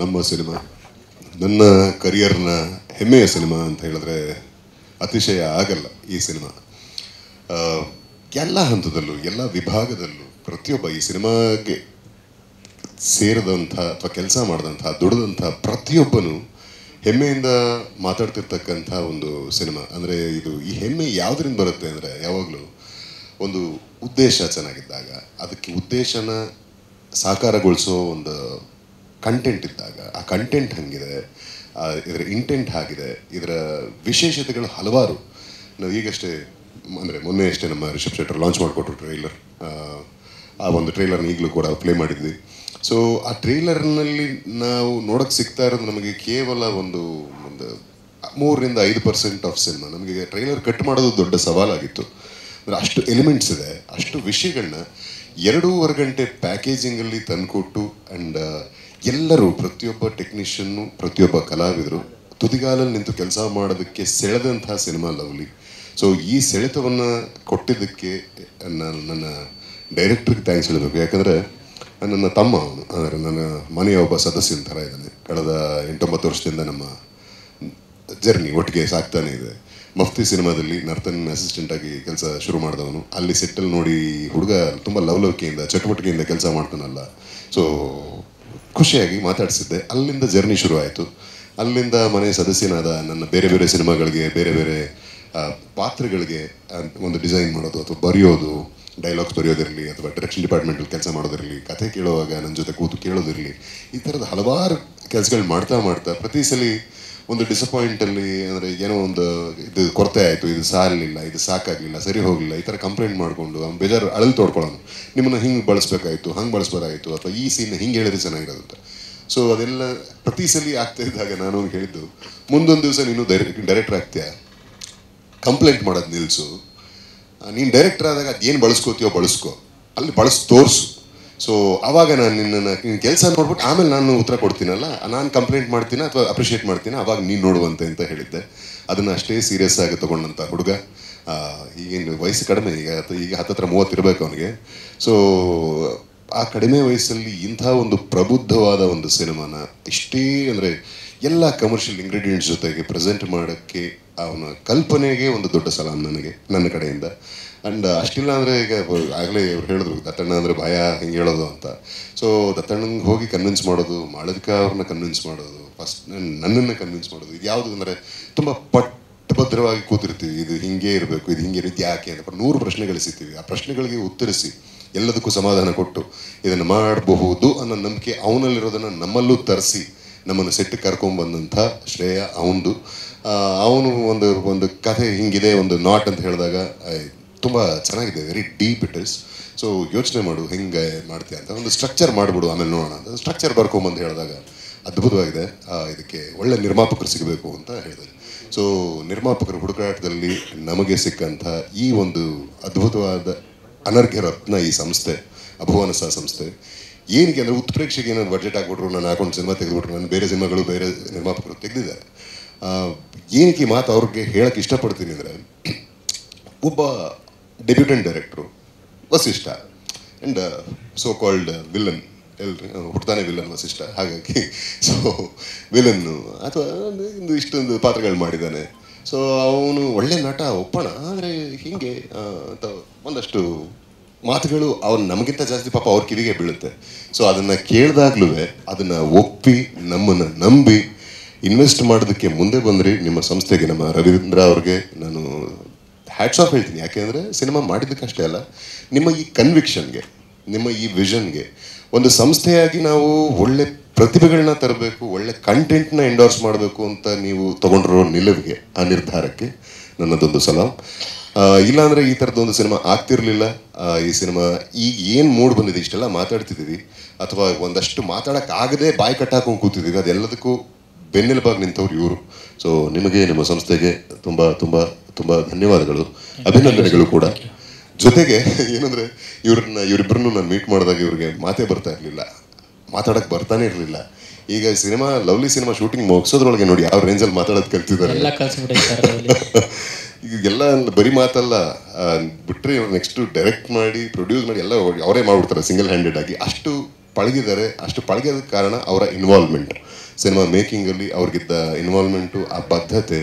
ನಮ್ಮ ಸಿನಿಮಾ ನನ್ನ ಕರಿಯರ್ನ ಹೆಮ್ಮೆಯ ಸಿನಿಮಾ ಅಂತ ಹೇಳಿದ್ರೆ ಅತಿಶಯ ಆಗಲ್ಲ. ಈ ಸಿನಿಮಾ ಎಲ್ಲ ಹಂತದಲ್ಲೂ ಎಲ್ಲ ವಿಭಾಗದಲ್ಲೂ ಪ್ರತಿಯೊಬ್ಬ ಈ ಸಿನಿಮಾಗೆ ಸೇರಿದಂಥ ಅಥವಾ ಕೆಲಸ ಮಾಡಿದಂಥ ದುಡಿದಂಥ ಪ್ರತಿಯೊಬ್ಬನು ಹೆಮ್ಮೆಯಿಂದ ಮಾತಾಡ್ತಿರ್ತಕ್ಕಂಥ ಒಂದು ಸಿನಿಮಾ. ಅಂದರೆ ಈ ಹೆಮ್ಮೆ ಯಾವುದರಿಂದ ಬರುತ್ತೆ ಅಂದರೆ ಯಾವಾಗಲೂ ಒಂದು ಉದ್ದೇಶ ಚೆನ್ನಾಗಿದ್ದಾಗ, ಅದಕ್ಕೆ ಉದ್ದೇಶನ ಸಾಕಾರಗೊಳಿಸೋ ಒಂದು ಕಂಟೆಂಟ್ ಇದ್ದಾಗ, ಆ ಕಂಟೆಂಟ್ ಹಂಗಿದೆ, ಇದರ ಇಂಟೆಂಟ್ ಆಗಿದೆ, ಇದರ ವಿಶೇಷತೆಗಳು ಹಲವಾರು. ನಾವು ಈಗಷ್ಟೇ ಅಂದರೆ ಮೊನ್ನೆ ಅಷ್ಟೇ ನಮ್ಮ ರಿಷಬ್ ಶೆಟ್ಟರ್ ಲಾಂಚ್ ಮಾಡಿಕೊಟ್ರು ಟ್ರೈಲರ್. ಆ ಒಂದು ಟ್ರೈಲರ್ನ ಈಗಲೂ ಕೂಡ ಪ್ಲೇ ಮಾಡಿದ್ವಿ. ಸೊ ಆ ಟ್ರೈಲರ್ನಲ್ಲಿ ನಾವು ನೋಡೋಕ್ಕೆ ಸಿಗ್ತಾ ಇರೋದು ನಮಗೆ ಕೇವಲ ಒಂದು 3-5% ಆಫ್ ಸಿನಿಮಾ. ನಮಗೆ ಟ್ರೈಲರ್ ಕಟ್ ಮಾಡೋದು ದೊಡ್ಡ ಸವಾಲಾಗಿತ್ತು. ಅಂದರೆ ಅಷ್ಟು ಎಲಿಮೆಂಟ್ಸ್ ಇದೆ, ಅಷ್ಟು ವಿಷಯಗಳನ್ನ 2.5 ಗಂಟೆ ಪ್ಯಾಕೇಜಿಂಗಲ್ಲಿ ತಂದುಕೊಟ್ಟು ಆ್ಯಂಡ್ ಎಲ್ಲರೂ, ಪ್ರತಿಯೊಬ್ಬ ಟೆಕ್ನಿಷಿಯನ್ನು, ಪ್ರತಿಯೊಬ್ಬ ಕಲಾವಿದರು ತುದಿಗಾಲಲ್ಲಿ ನಿಂತು ಕೆಲಸ ಮಾಡೋದಕ್ಕೆ ಸೆಳೆದಂಥ ಸಿನಿಮಾ ಲವ್ಲಿ. ಸೊ ಈ ಸೆಳೆತವನ್ನು ಕೊಟ್ಟಿದ್ದಕ್ಕೆ ನಾನು ನನ್ನ ಡೈರೆಕ್ಟ್ರಿಗೆ ಥ್ಯಾಂಕ್ಸ್ ಹೇಳಬೇಕು. ಯಾಕಂದರೆ ನನ್ನ ತಮ್ಮ ಅವನು, ಅಂದರೆ ನನ್ನ ಮನೆಯ ಒಬ್ಬ ಸದಸ್ಯನ ಥರ ಇದ್ದಾನೆ. ಕಳೆದ 8-9 ವರ್ಷದಿಂದ ನಮ್ಮ ಜರ್ನಿ ಒಟ್ಟಿಗೆ ಸಾಕ್ತಾನೆ ಇದೆ. ಮಫ್ತಿ ಸಿನಿಮಾದಲ್ಲಿ ನರ್ತನ್ ಅಸಿಸ್ಟೆಂಟಾಗಿ ಕೆಲಸ ಶುರು ಮಾಡಿದವನು. ಅಲ್ಲಿ ಸೆಟ್ಟಲ್ಲಿ ನೋಡಿ ಹುಡುಗ ತುಂಬ ಲವಲವಿಕೆಯಿಂದ ಚಟುವಟಿಕೆಯಿಂದ ಕೆಲಸ ಮಾಡ್ತಾನಲ್ಲ, ಸೊ ಖುಷಿಯಾಗಿ ಮಾತಾಡಿಸಿದ್ದೆ. ಅಲ್ಲಿಂದ ಜರ್ನಿ ಶುರು ಆಯಿತು. ಅಲ್ಲಿಂದ ಮನೆ ಸದಸ್ಯನಾದ ನನ್ನ ಬೇರೆ ಬೇರೆ ಸಿನಿಮಾಗಳಿಗೆ, ಬೇರೆ ಬೇರೆ ಪಾತ್ರಗಳಿಗೆ ಒಂದು ಡಿಸೈನ್ ಮಾಡೋದು ಅಥವಾ ಬರೆಯೋದು, ಡೈಲಾಗ್ಸ್ ಬರೆಯೋದಿರಲಿ ಅಥವಾ ಡೈರೆಕ್ಷನ್ ಡಿಪಾರ್ಟ್ಮೆಂಟಲ್ಲಿ ಕೆಲಸ ಮಾಡೋದಿರಲಿ, ಕಥೆ ಕೇಳುವಾಗ ನನ್ನ ಜೊತೆ ಕೂತು ಕೇಳೋದಿರಲಿ, ಈ ಥರದ ಹಲವಾರು ಕೆಲಸಗಳು ಮಾಡ್ತಾ ಮಾಡ್ತಾ ಪ್ರತಿ ಸಲ ಒಂದು ಡಿಸಪಾಯಿಂಟಲ್ಲಿ, ಅಂದರೆ ಏನೋ ಒಂದು ಇದು ಕೊರತೆ ಆಯಿತು, ಇದು ಸಾರಲಿಲ್ಲ, ಇದು ಸಾಕಾಗಲಿಲ್ಲ, ಸರಿ ಹೋಗಲಿಲ್ಲ, ಈ ಥರ ಕಂಪ್ಲೇಂಟ್ ಮಾಡಿಕೊಂಡು ಅವ್ನು ಬೇಜಾರು ಅಳಲು ತೋಡ್ಕೊಳ್ಳೋನು. ನಿಮ್ಮನ್ನು ಹಿಂಗೆ ಬಳಸಬೇಕಾಯಿತು, ಹಂಗೆ ಬಳಸ್ಬೋದಾಗಿತ್ತು, ಅಥವಾ ಈ ಸೀನ್ ಹಿಂಗೆ ಹೇಳಿದ್ರೆ ಚೆನ್ನಾಗಿರೋದು ಅಂತ. ಸೊ ಅದೆಲ್ಲ ಪ್ರತಿ ಸಲ ಆಗ್ತಾ ಇದ್ದಾಗ ನಾನು ಅವ್ನು ಹೇಳಿದ್ದು, ಮುಂದೊಂದು ದಿವಸ ನೀನು ಡೈರೆಕ್ಟರ್ ಆಗ್ತೀಯಾ, ಕಂಪ್ಲೇಂಟ್ ಮಾಡೋದು ನಿಲ್ಲಿಸು, ನೀನು ಡೈರೆಕ್ಟರ್ ಆದಾಗ ಅದೇನು ಬಳಸ್ಕೋತೀಯೋ ಬಳಸ್ಕೋ, ಅಲ್ಲಿ ತೋರಿಸು. ಸೊ ಆವಾಗ ನಾನು ನಿನ್ನ ಕೆಲಸ ನೋಡ್ಬಿಟ್ಟು ಆಮೇಲೆ ನಾನು ಉತ್ತರ ಕೊಡ್ತೀನಲ್ಲ, ನಾನು ಕಂಪ್ಲೇಂಟ್ ಮಾಡ್ತೀನಿ ಅಥವಾ ಅಪ್ರಿಷಿಯೇಟ್ ಮಾಡ್ತೀನಿ, ಆವಾಗ ನೀನು ನೋಡುವಂತೆ ಅಂತ ಹೇಳಿದ್ದೆ. ಅದನ್ನು ಅಷ್ಟೇ ಸೀರಿಯಸ್ ಆಗಿ ತೊಗೊಂಡಂಥ ಹುಡುಗ. ಈಗೇನು ವಯಸ್ಸು ಕಡಿಮೆ, ಈಗ 10-30 ಇರಬೇಕು ಅವನಿಗೆ. ಸೊ ಆ ಕಡಿಮೆ ವಯಸ್ಸಲ್ಲಿ ಇಂಥ ಒಂದು ಪ್ರಬುದ್ಧವಾದ ಒಂದು ಸಿನಿಮಾನ ಇಷ್ಟೇ, ಅಂದರೆ ಎಲ್ಲ ಕಮರ್ಷಿಯಲ್ ಇಂಗ್ರೀಡಿಯೆಂಟ್ಸ್ ಜೊತೆಗೆ ಪ್ರೆಸೆಂಟ್ ಮಾಡೋಕ್ಕೆ ಅವನ ಕಲ್ಪನೆಗೆ ಒಂದು ದೊಡ್ಡ ಸಲಾಮ್ ನನಗೆ, ನನ್ನ ಕಡೆಯಿಂದ. ಆ್ಯಂಡ್ ಅಷ್ಟಿಲ್ಲ ಅಂದರೆ ಈಗ ಆಗಲೇ ಇವ್ರು ಹೇಳಿದ್ರು ದತ್ತಣ್ಣ ಅಂದರೆ ಭಯ, ಹಿಂಗೆ ಹೇಳೋದು ಅಂತ. ಸೊ ದತ್ತಣ್ಣಂಗೆ ಹೋಗಿ ಕನ್ವಿನ್ಸ್ ಮಾಡೋದು, ಮಾಳವಿಕಾ ಅವ್ರನ್ನ ಕನ್ವಿನ್ಸ್ ಮಾಡೋದು, ಫಸ್ಟ್ ನನ್ನನ್ನು ಕನ್ವಿನ್ಸ್ ಮಾಡೋದು, ಇದು ಯಾವುದು ಅಂದರೆ ತುಂಬ ಪಟ್ಟಭದ್ರವಾಗಿ ಕೂತಿರ್ತೀವಿ, ಇದು ಹಿಂಗೆ ಇರಬೇಕು, ಇದು ಹಿಂಗೆ ಇರುತ್ತೆ ಯಾಕೆ ಅಂತ 100 ಪ್ರಶ್ನೆಗಳಿಸಿರ್ತೀವಿ. ಆ ಪ್ರಶ್ನೆಗಳಿಗೆ ಉತ್ತರಿಸಿ ಎಲ್ಲದಕ್ಕೂ ಸಮಾಧಾನ ಕೊಟ್ಟು ಇದನ್ನು ಮಾಡಬಹುದು ಅನ್ನೋ ನಂಬಿಕೆ ಅವನಲ್ಲಿರೋದನ್ನು ನಮ್ಮಲ್ಲೂ ತರಿಸಿ ನಮ್ಮನ್ನು ಸೆಟ್ಟಿಗೆ ಕರ್ಕೊಂಡ್ಬಂದಂಥ ಶ್ರೇಯ ಅವನದು. ಅವನು ಒಂದು ಕಥೆ ಹಿಂಗಿದೆ, ಒಂದು ನಾಟ್ ಅಂತ ಹೇಳಿದಾಗ ತುಂಬ ಚೆನ್ನಾಗಿದೆ, very deep it is. So ಯೋಚನೆ ಮಾಡು ಹೆಂಗೆ ಮಾಡ್ತೀಯ ಅಂತ, ಒಂದು ಸ್ಟ್ರಕ್ಚರ್ ಮಾಡಿಬಿಡು ಆಮೇಲೆ ನೋಡೋಣ ಅಂತ ಸ್ಟ್ರಕ್ಚರ್ ಬರ್ಕೊಂಬಂದು ಹೇಳಿದಾಗ ಅದ್ಭುತವಾಗಿದೆ. ಇದಕ್ಕೆ ಒಳ್ಳೆ ನಿರ್ಮಾಪಕರು ಸಿಗಬೇಕು ಅಂತ ಹೇಳಿದೆ. ಸೊ ನಿರ್ಮಾಪಕರ ಹುಡುಕಾಟದಲ್ಲಿ ನಮಗೆ ಸಿಕ್ಕಂಥ ಈ ಒಂದು ಅದ್ಭುತವಾದ ಅನರ್ಘ್ಯ ರತ್ನ ಈ ಸಂಸ್ಥೆ, ಅಭುವನಸ ಸಂಸ್ಥೆ. ಏನಕ್ಕೆ ಅಂದರೆ ಉತ್ಪ್ರೇಕ್ಷೆಗೆ ಏನಾದ್ರು ಬಡ್ಜೆಟ್ ಹಾಕ್ಬಿಟ್ರು, ನಾನು ಹಾಕೊಂಡು ಸಿನಿಮಾ ತೆಗೆದುಬಿಟ್ರು, ನನ್ನ ಬೇರೆ ಸಿನಿಮಾಗಳು ಬೇರೆ ನಿರ್ಮಾಪಕರು ತೆಗೆದಿದ್ದಾರೆ. ಏನಕ್ಕೆ ಈ ಮಾತು ಅವ್ರಿಗೆ ಹೇಳೋಕ್ಕೆ ಇಷ್ಟಪಡ್ತೀನಿ ಅಂದರೆ, ಒಬ್ಬ debutant director Vasishta and so called villain, ಎಲ್ರಿ ಹುಡ್ತಾನೆ ವಿಲನ್ ವಸಿಷ್ಠ, ಹಾಗಾಗಿ ಸೊ ವಿಲನ್ನು ಅಥವಾ ಇಷ್ಟೊಂದು ಪಾತ್ರಗಳು ಮಾಡಿದ್ದಾನೆ. ಸೊ ಅವನು ಒಳ್ಳೆ ನಟ ಒಪ್ಪೋಣ, ಆದರೆ ಹೀಗೆ ಅಂತ ಒಂದಷ್ಟು ಮಾತುಗಳು ಅವ್ರು ನಮಗಿಂತ ಜಾಸ್ತಿ ಪಾಪ ಅವ್ರ ಕಿವಿಗೆ ಬೀಳುತ್ತೆ. ಸೊ ಅದನ್ನು ಕೇಳಿದಾಗ್ಲೂ ಅದನ್ನು ಒಪ್ಪಿ ನಮ್ಮನ್ನು ನಂಬಿ ಇನ್ವೆಸ್ಟ್ ಮಾಡೋದಕ್ಕೆ ಮುಂದೆ ಬಂದ್ರಿ ನಿಮ್ಮ ಸಂಸ್ಥೆಗೆ, ನಮ್ಮ ರವೀಂದ್ರ ಅವ್ರಿಗೆ ನಾನು ಹ್ಯಾಟ್ಸ್ ಆಫ್ ಹೇಳ್ತೀನಿ. ಯಾಕೆಂದರೆ ಸಿನಿಮಾ ಮಾಡಿದ್ದಕ್ಕಷ್ಟೇ ಅಲ್ಲ, ನಿಮ್ಮ ಈ ಕನ್ವಿಕ್ಷನ್ಗೆ, ನಿಮ್ಮ ಈ ವಿಷನ್ಗೆ, ಒಂದು ಸಂಸ್ಥೆಯಾಗಿ ನಾವು ಒಳ್ಳೆ ಪ್ರತಿಭೆಗಳನ್ನ ತರಬೇಕು, ಒಳ್ಳೆ ಕಂಟೆಂಟ್ನ ಎಂಡೋರ್ಸ್ ಮಾಡಬೇಕು ಅಂತ ನೀವು ತೊಗೊಂಡಿರೋ ನಿಲುವಿಗೆ, ಆ ನಿರ್ಧಾರಕ್ಕೆ ನನ್ನದೊಂದು ಸಲಾಮ್. ಇಲ್ಲಾಂದರೆ ಈ ಥರದ್ದೊಂದು ಸಿನಿಮಾ ಆಗ್ತಿರ್ಲಿಲ್ಲ. ಈ ಸಿನಿಮಾ ಈಗ ಏನು ಮೂಡ್ ಬಂದಿದೆ, ಇಷ್ಟೆಲ್ಲ ಮಾತಾಡ್ತಿದ್ದೀವಿ ಅಥವಾ ಒಂದಷ್ಟು ಮಾತಾಡೋಕ್ಕಾಗದೆ ಬಾಯಿ ಕಟ್ಟಾಕೊಂಡು ಕೂತಿದ್ದೀವಿ, ಅದೆಲ್ಲದಕ್ಕೂ ಬೆನ್ನೆಲುಬಾಗಿ ನಿಂತವ್ರು ಇವರು. ಸೊ ನಿಮಗೆ, ನಿಮ್ಮ ಸಂಸ್ಥೆಗೆ ತುಂಬ ತುಂಬ ತುಂಬ ಧನ್ಯವಾದಗಳು, ಅಭಿನಂದನೆಗಳು ಕೂಡ. ಜೊತೆಗೆ ಏನಂದರೆ ಇವರಿಬ್ಬರನ್ನು ನಾನು ಮೀಟ್ ಮಾಡಿದಾಗ ಇವ್ರಿಗೆ ಮಾತೇ ಬರ್ತಾ ಇರಲಿಲ್ಲ, ಮಾತಾಡೋಕ್ಕೆ ಬರ್ತಾನೆ ಇರಲಿಲ್ಲ. ಈಗ ಸಿನಿಮಾ ಲವ್ಲಿ ಸಿನಿಮಾ ಶೂಟಿಂಗ್ ಮುಗಿಸೋದ್ರೊಳಗೆ ನೋಡಿ ಯಾವ ರೇಂಜಲ್ಲಿ ಮಾತಾಡೋದು ಕಲ್ತಿದ್ದಾರೆ. ಈಗೆಲ್ಲ ಬರೀ ಮಾತಲ್ಲ, ಬಿಟ್ಟರೆ ಇವ್ರು ನೆಕ್ಸ್ಟು ಡೈರೆಕ್ಟ್ ಮಾಡಿ ಪ್ರೊಡ್ಯೂಸ್ ಮಾಡಿ ಎಲ್ಲ ಅವರೇ ಮಾಡಿಬಿಡ್ತಾರೆ ಸಿಂಗಲ್ ಹ್ಯಾಂಡೆಡ್ ಆಗಿ. ಅಷ್ಟು ಪಳಗಿದ್ದಾರೆ. ಅಷ್ಟು ಪಳಗಿಯೋದಕ್ಕೆ ಕಾರಣ ಅವರ ಇನ್ವಾಲ್ವ್ಮೆಂಟ್. ಸಿನಿಮಾ ಮೇಕಿಂಗಲ್ಲಿ ಅವ್ರಿಗಿದ್ದ ಇನ್ವಾಲ್ವ್ಮೆಂಟು, ಆ ಬದ್ಧತೆ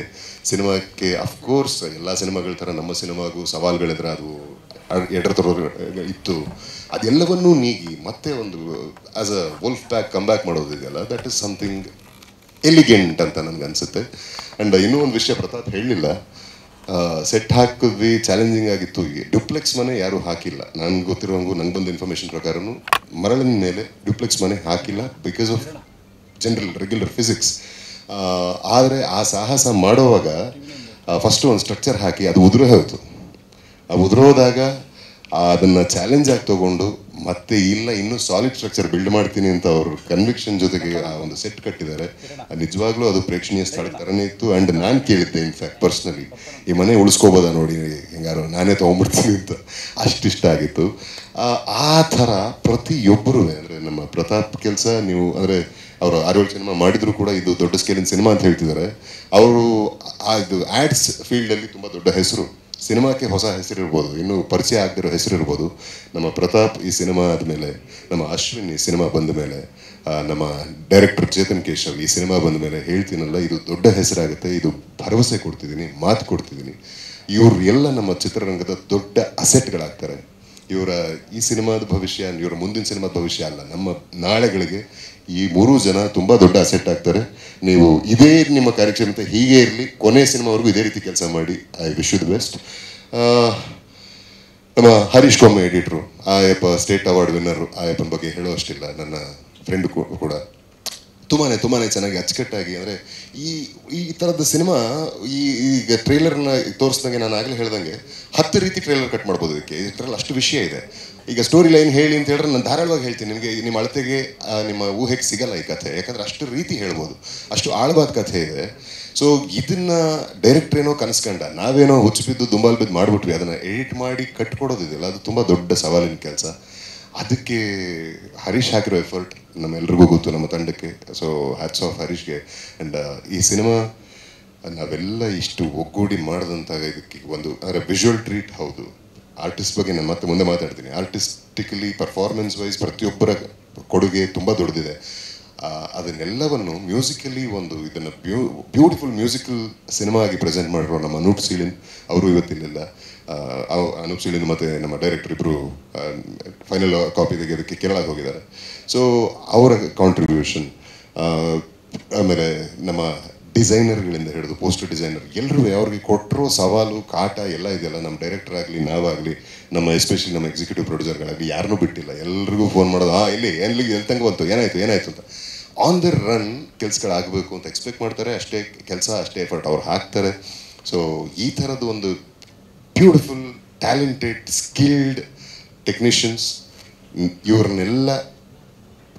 ಸಿನಿಮಾಕ್ಕೆ. ಅಫ್ಕೋರ್ಸ್ ಎಲ್ಲ ಸಿನಿಮಾಗಳ ಥರ ನಮ್ಮ ಸಿನಿಮಾಗೂ ಸವಾಲುಗಳಿದ್ರೆ ಅದು ಎಡರ್ತರೋರು ಇತ್ತು. ಅದೆಲ್ಲವನ್ನೂ ನೀಗಿ ಮತ್ತೆ ಒಂದು as a wolf pack come back ಮಾಡೋದಿದೆಯಲ್ಲ, ದಟ್ ಈಸ್ ಸಮಥಿಂಗ್ ಎಲಿಗೆಂಟ್ ಅಂತ ನನಗನ್ಸುತ್ತೆ. ಆ್ಯಂಡ್ ಇನ್ನೂ ಒಂದು ವಿಷಯ ಪ್ರತಾಪ್ ಹೇಳಲಿಲ್ಲ, ಸೆಟ್ ಹಾಕಿದ್ವಿ, ಚಾಲೆಂಜಿಂಗ್ ಆಗಿತ್ತು. ಡ್ಯೂಪ್ಲೆಕ್ಸ್ ಮನೆ ಯಾರೂ ಹಾಕಿಲ್ಲ, ನನಗೆ ಗೊತ್ತಿರೋಂಗೂ ನಂಗೆ ಬಂದ ಇನ್ಫಾರ್ಮೇಷನ್ ಪ್ರಕಾರನೂ ಮರಳಿನ ಮೇಲೆ ಡ್ಯೂಪ್ಲೆಕ್ಸ್ ಮನೆ ಹಾಕಿಲ್ಲ ಬಿಕಾಸ್ ಆಫ್ ರೆಗ್ಯುಲರ್ ಫಿಸಿಕ್ಸ್. ಆದರೆ ಆ ಸಾಹಸ ಮಾಡುವಾಗ ಫಸ್ಟು ಒಂದು ಸ್ಟ್ರಕ್ಚರ್ ಹಾಕಿ ಅದು ಉದುರೇ ಹೋಯಿತು. ಆ ಉದುರೋದಾಗ ಅದನ್ನು ಚಾಲೆಂಜ್ ಆಗಿ ತೊಗೊಂಡು ಮತ್ತೆ ಇಲ್ಲ ಇನ್ನೂ ಸಾಲಿಡ್ ಸ್ಟ್ರಕ್ಚರ್ ಬಿಲ್ಡ್ ಮಾಡ್ತೀನಿ ಅಂತ ಅವರು ಕನ್ವಿಕ್ಷನ್ ಜೊತೆಗೆ ಆ ಒಂದು ಸೆಟ್ ಕಟ್ಟಿದ್ದಾರೆ. ನಿಜವಾಗ್ಲೂ ಅದು ಪ್ರೇಕ್ಷಣೀಯ ಸ್ಥಳ ಥರನೇ ಇತ್ತು. ಆ್ಯಂಡ್ ನಾನು ಕೇಳಿದ್ದೆ ಇನ್ಫ್ಯಾಕ್ಟ್ ಪರ್ಸ್ನಲಿ, ಈ ಮನೆ ಉಳಿಸ್ಕೋಬೋದಾ ನೋಡಿ ಹೆಂಗಾರು ನಾನೇ ತೊಗೊಂಡ್ಬಿಡ್ತೀನಿ ಅಂತ, ಅಷ್ಟಿಷ್ಟ ಆಗಿತ್ತು. ಆ ಥರ ಪ್ರತಿಯೊಬ್ಬರೂ ಅಂದರೆ ನಮ್ಮ ಪ್ರತಾಪ್ ಕೆಲಸ ನೀವು ಅಂದರೆ ಅವರು 6-7 ಸಿನಿಮಾ ಮಾಡಿದ್ರು ಕೂಡ ಇದು ದೊಡ್ಡ ಸ್ಕೇಲಿನ ಸಿನಿಮಾ ಅಂತ ಹೇಳ್ತಿದ್ದಾರೆ. ಅವರು ಇದು ಆ್ಯಡ್ಸ್ ಫೀಲ್ಡಲ್ಲಿ ತುಂಬ ದೊಡ್ಡ ಹೆಸರು, ಸಿನಿಮಾಕ್ಕೆ ಹೊಸ ಹೆಸರಿರ್ಬೋದು, ಇನ್ನೂ ಪರಿಚಯ ಆಗದಿರೋ ಹೆಸರಿರ್ಬೋದು. ನಮ್ಮ ಪ್ರತಾಪ್ ಈ ಸಿನಿಮಾ ಆದಮೇಲೆ, ನಮ್ಮ ಅಶ್ವಿನ್ ಈ ಸಿನಿಮಾ ಬಂದ ಮೇಲೆ, ನಮ್ಮ ಡೈರೆಕ್ಟರ್ ಚೇತನ್ ಕೇಶವ್ ಈ ಸಿನಿಮಾ ಬಂದ ಮೇಲೆ ಹೇಳ್ತೀನಲ್ಲ, ಇದು ದೊಡ್ಡ ಹೆಸರಾಗುತ್ತೆ. ಇದು ಭರವಸೆ ಕೊಡ್ತಿದ್ದೀನಿ, ಮಾತು ಕೊಡ್ತಿದ್ದೀನಿ. ಇವರು ಎಲ್ಲ ನಮ್ಮ ಚಿತ್ರರಂಗದ ದೊಡ್ಡ ಅಸೆಟ್ಗಳಾಗ್ತಾರೆ. ಇವರ ಈ ಸಿನಿಮಾದ ಭವಿಷ್ಯ, ಇವರ ಮುಂದಿನ ಸಿನಿಮಾದ ಭವಿಷ್ಯ ಅಲ್ಲ, ನಮ್ಮ ನಾಳೆಗಳಿಗೆ ಈ 3 ಜನ ತುಂಬ ದೊಡ್ಡ ಅಸೆಟ್ ಆಗ್ತಾರೆ. ನೀವು ಇದೇ ನಿಮ್ಮ ಕಾರ್ಯಕ್ಷಮತೆ ಹೀಗೆ ಇರಲಿ, ಕೊನೆ ಸಿನಿಮಾವರೆಗೂ ಇದೇ ರೀತಿ ಕೆಲಸ ಮಾಡಿ. I wish you the best. ನಮ್ಮ ಹರೀಶ್ ಕೊಮ್ಮೆ ಎಡಿಟ್ರು, ಆಯಪ್ಪ ಸ್ಟೇಟ್ ಅವಾರ್ಡ್ ವಿನ್ನರು, ಆಯಪ್ಪನ ಬಗ್ಗೆ ಹೇಳೋ ಅಷ್ಟಿಲ್ಲ. ನನ್ನ ಫ್ರೆಂಡ್ ಕೂಡ ತುಂಬಾ ಚೆನ್ನಾಗಿ ಅಚ್ಚುಕಟ್ಟಾಗಿ, ಅಂದರೆ ಈ ಥರದ ಸಿನಿಮಾ ಈಗ ಟ್ರೈಲರ್ನ ತೋರಿಸ್ದಂಗೆ, ನಾನು ಆಗಲೇ ಹೇಳ್ದಂಗೆ 10 ರೀತಿ ಟ್ರೈಲರ್ ಕಟ್ ಮಾಡ್ಬೋದು ಇದಕ್ಕೆ. ಇದರಲ್ಲಿ ಅಷ್ಟು ವಿಷಯ ಇದೆ. ಈಗ ಸ್ಟೋರಿ ಲೈನ್ ಹೇಳಿ ಅಂತ ಹೇಳಿದ್ರೆ ನಾನು ಧಾರಾಳವಾಗಿ ಹೇಳ್ತೀನಿ, ನಿಮಗೆ ನಿಮ್ಮ ಅಳತೆಗೆ ನಿಮ್ಮ ಊಹೆಗೆ ಸಿಗಲ್ಲ ಈ ಕಥೆ, ಯಾಕಂದರೆ ಅಷ್ಟು ರೀತಿ ಹೇಳ್ಬೋದು, ಅಷ್ಟು ಆಳವಾದ ಕಥೆ ಇದೆ. ಸೊ ಇದನ್ನು ಡೈರೆಕ್ಟ್ರ್ ಏನೋ ಕನಸ್ಕಂಡ, ನಾವೇನೋ ಹುಚ್ಚಿಬಿದ್ದು ದುಂಬಾಲು ಬಿದ್ದು ಮಾಡಿಬಿಟ್ವಿ. ಅದನ್ನು ಎಡಿಟ್ ಮಾಡಿ ಕಟ್ಕೊಡೋದಿದೆಯಲ್ಲ, ಅದು ತುಂಬ ದೊಡ್ಡ ಸವಾಲಿನ ಕೆಲಸ. ಅದಕ್ಕೆ ಹರೀಶ್ ಹಾಕಿರೋ ಎಫರ್ಟ್ ನಮ್ಮೆಲ್ರಿಗೂ ಗೊತ್ತು, ನಮ್ಮ ತಂಡಕ್ಕೆ. ಸೊ ಹ್ಯಾಟ್ಸ್ ಆಫ್ ಹರೀಶ್ಗೆ. ಆ್ಯಂಡ್ ಈ ಸಿನಿಮಾ ನಾವೆಲ್ಲ ಇಷ್ಟು ಒಗ್ಗೂಡಿ ಮಾಡಿದಂಥ ಇದಕ್ಕೆ ಒಂದು ಅಂದರೆ ವಿಜುವಲ್ ಟ್ರೀಟ್. ಹೌದು, ಆರ್ಟಿಸ್ಟ್ ಬಗ್ಗೆ ನಾನು ಮತ್ತೆ ಮುಂದೆ ಮಾತಾಡ್ತೀನಿ. ಆರ್ಟಿಸ್ಟಿಕಲಿ ಪರ್ಫಾರ್ಮೆನ್ಸ್ ವೈಸ್ ಪ್ರತಿಯೊಬ್ಬರ ಕೊಡುಗೆ ತುಂಬ ದೊಡ್ಡದಿದೆ. ಅದನ್ನೆಲ್ಲವನ್ನು ಮ್ಯೂಸಿಕಲಿ ಒಂದು ಇದನ್ನು ಬ್ಯೂಟಿಫುಲ್ ಮ್ಯೂಸಿಕಲ್ ಸಿನಿಮಾ ಆಗಿ ಪ್ರೆಸೆಂಟ್ ಮಾಡಿರೋ ನಮ್ಮ ಅನೂಪ್ ಸೀಳಿನ್ ಅವರು ಇವತ್ತಿಲ್ಲ. ಅನೂಪ್ ಸೀಳಿನ್ ಮತ್ತು ನಮ್ಮ ಡೈರೆಕ್ಟರ್ ಇಬ್ಬರು ಫೈನಲ್ ಕಾಪಿ ತೆಗೆಯೋದಕ್ಕೆ ಕೇರಳಕ್ಕೆ ಹೋಗಿದ್ದಾರೆ. ಸೊ ಅವರ ಕಾಂಟ್ರಿಬ್ಯೂಷನ್, ಆಮೇಲೆ ನಮ್ಮ ಡಿಸೈನರ್ಗಳಿಂದ ಹಿಡಿದು ಪೋಸ್ಟರ್ ಡಿಸೈನರ್ ಎಲ್ಲರೂ ಅವ್ರಿಗೆ ಕೊಟ್ಟಿರೋ ಸವಾಲು ಕಾಟ ಎಲ್ಲ ಇದೆಯಲ್ಲ, ನಮ್ಮ ಡೈರೆಕ್ಟರ್ ಆಗಲಿ ನಾವಾಗಲಿ, ನಮ್ಮ ಎಸ್ಪೆಷಲಿ ನಮ್ಮ ಎಕ್ಸಿಕ್ಯೂಟಿವ್ ಪ್ರೊಡ್ಯೂಸರ್ಗಳಾಗಲಿ ಯಾರನ್ನೂ ಬಿಟ್ಟಿಲ್ಲ. ಎಲ್ರಿಗೂ ಫೋನ್ ಮಾಡೋದು, ಎಲ್ಲಿ ತನಕ ಬಂತು, ಏನಾಯಿತು ಅಂತ. ಆನ್ ದ ರನ್ ಕೆಲಸಗಳಾಗಬೇಕು ಅಂತ ಎಕ್ಸ್ಪೆಕ್ಟ್ ಮಾಡ್ತಾರೆ. ಅಷ್ಟೇ ಕೆಲಸ, ಅಷ್ಟೇ ಎಫರ್ಟ್ ಅವ್ರು ಹಾಕ್ತಾರೆ. ಸೊ ಈ ಥರದ್ದು ಒಂದು ಬ್ಯೂಟಿಫುಲ್ ಟ್ಯಾಲೆಂಟೆಡ್ ಸ್ಕಿಲ್ಡ್ ಟೆಕ್ನಿಷಿಯನ್ಸ್, ಇವ್ರನ್ನೆಲ್ಲ